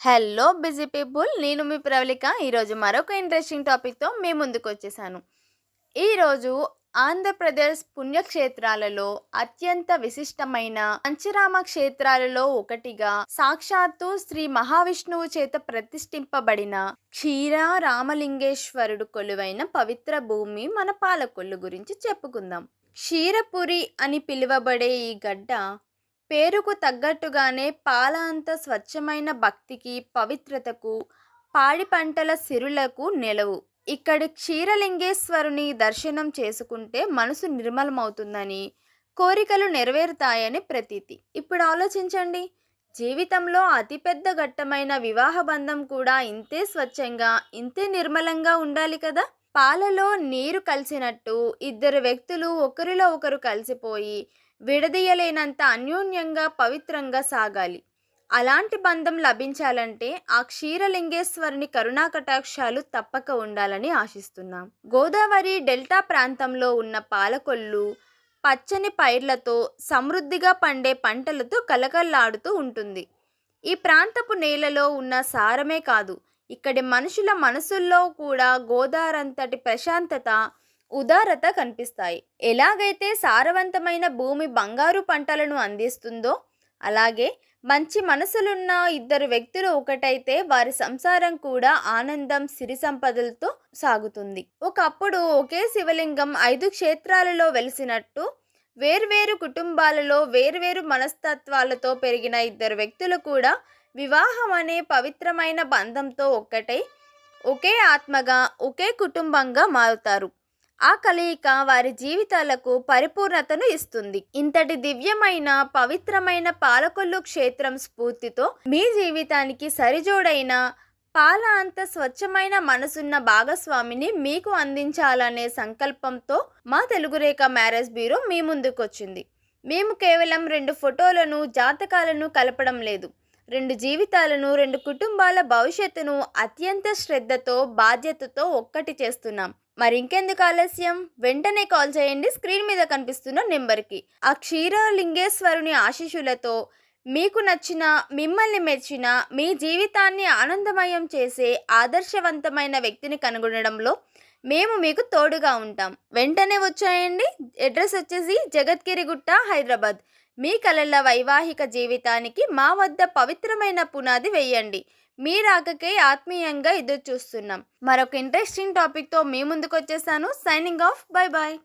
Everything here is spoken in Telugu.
హలో బిజీ పీపుల్, నేను మీ ప్రవళిక. ఈరోజు మరొక ఇంట్రెస్టింగ్ టాపిక్తో మీ ముందుకు వచ్చేసాను. ఈరోజు ఆంధ్రప్రదేశ్ పుణ్యక్షేత్రాలలో అత్యంత విశిష్టమైన పంచరామ క్షేత్రాలలో ఒకటిగా సాక్షాత్తు శ్రీ మహావిష్ణువు చేత ప్రతిష్ఠింపబడిన క్షీర రామలింగేశ్వరుడు కొలువైన పవిత్ర భూమి మన పాలకొల్లు గురించి చెప్పుకుందాం. క్షీరపురి అని పిలువబడే ఈ గడ్డ పేరుకు తగ్గట్టుగానే పాల అంత స్వచ్ఛమైన భక్తికి, పవిత్రతకు, పాడి పంటల సిరులకు నెలవు. ఇక్కడి క్షీరలింగేశ్వరుని దర్శనం చేసుకుంటే మనసు నిర్మలమవుతుందని, కోరికలు నెరవేరుతాయని ప్రతీతి. ఇప్పుడు ఆలోచించండి, జీవితంలో అతిపెద్ద ఘట్టమైన వివాహ బంధం కూడా ఇంతే స్వచ్ఛంగా, ఇంతే నిర్మలంగా ఉండాలి కదా. పాలలో నీరు కలిసినట్టు ఇద్దరు వ్యక్తులు ఒకరిలో ఒకరు కలిసిపోయి విడదీయలేనంత అన్యోన్యంగా, పవిత్రంగా సాగాలి. అలాంటి బంధం లభించాలంటే ఆ క్షీరలింగేశ్వరుని కరుణా కటాక్షాలు తప్పక ఉండాలని ఆశిస్తున్నాం. గోదావరి డెల్టా ప్రాంతంలో ఉన్న పాలకొల్లు పచ్చని పైర్లతో, సమృద్ధిగా పండే పంటలతో కలకల్లాడుతూ ఉంటుంది. ఈ ప్రాంతపు నేలలో ఉన్న సారమే కాదు, ఇక్కడి మనుషుల మనసుల్లో కూడా గోదావరంతటి ప్రశాంతత, ఉదారత కనిపిస్తాయి. ఎలాగైతే సారవంతమైన భూమి బంగారు పంటలను అందిస్తుందో, అలాగే మంచి మనసులున్న ఇద్దరు వ్యక్తులు ఒకటైతే వారి సంసారం కూడా ఆనందం, సిరి సంపదలతో సాగుతుంది. ఒకప్పుడు ఒకే శివలింగం 5 క్షేత్రాలలో వెలిసినట్టు వేర్వేరు కుటుంబాలలో వేర్వేరు మనస్తత్వాలతో పెరిగిన ఇద్దరు వ్యక్తులు కూడా వివాహం అనే పవిత్రమైన బంధంతో ఒక్కటై ఒకే ఆత్మగా, ఒకే కుటుంబంగా మారుతారు. ఆ కలయిక వారి జీవితాలకు పరిపూర్ణతను ఇస్తుంది. ఇంతటి దివ్యమైన, పవిత్రమైన పాలకొల్లు క్షేత్రం స్ఫూర్తితో మీ జీవితానికి సరిజోడైన, పాల అంత స్వచ్ఛమైన మనసున్న భాగస్వామిని మీకు అందించాలనే సంకల్పంతో మా తెలుగురేఖ మ్యారేజ్ బ్యూరో మీ ముందుకొచ్చింది. మేము కేవలం 2 ఫోటోలను, జాతకాలను కలపడం లేదు. 2 జీవితాలను, 2 కుటుంబాల భవిష్యత్తును అత్యంత శ్రద్ధతో, బాధ్యతతో ఒక్కటి చేస్తున్నాం. మరి ఇంకెందుకు ఆలస్యం, వెంటనే కాల్ చేయండి స్క్రీన్ మీద కనిపిస్తున్న నెంబర్కి. ఆ క్షీరలింగేశ్వరుని ఆశీస్సులతో మీకు నచ్చిన, మిమ్మల్ని మెచ్చిన, మీ జీవితాన్ని ఆనందమయం చేసే ఆదర్శవంతమైన వ్యక్తిని కనుగొనడంలో మేము మీకు తోడుగా ఉంటాం. వెంటనే వచ్చేయండి. అడ్రస్ వచ్చేసి జగద్గిరిగుట్ట, హైదరాబాద్. మీ కలల వైవాహిక జీవితానికి మా వద్ద పవిత్రమైన పునాది వేయండి. మీ రాకకే ఆత్మీయంగా ఎదురు చూస్తున్నాం. మరొక ఇంట్రెస్టింగ్ టాపిక్తో మీ ముందుకు వచ్చేసాను. Signing off. Bye bye.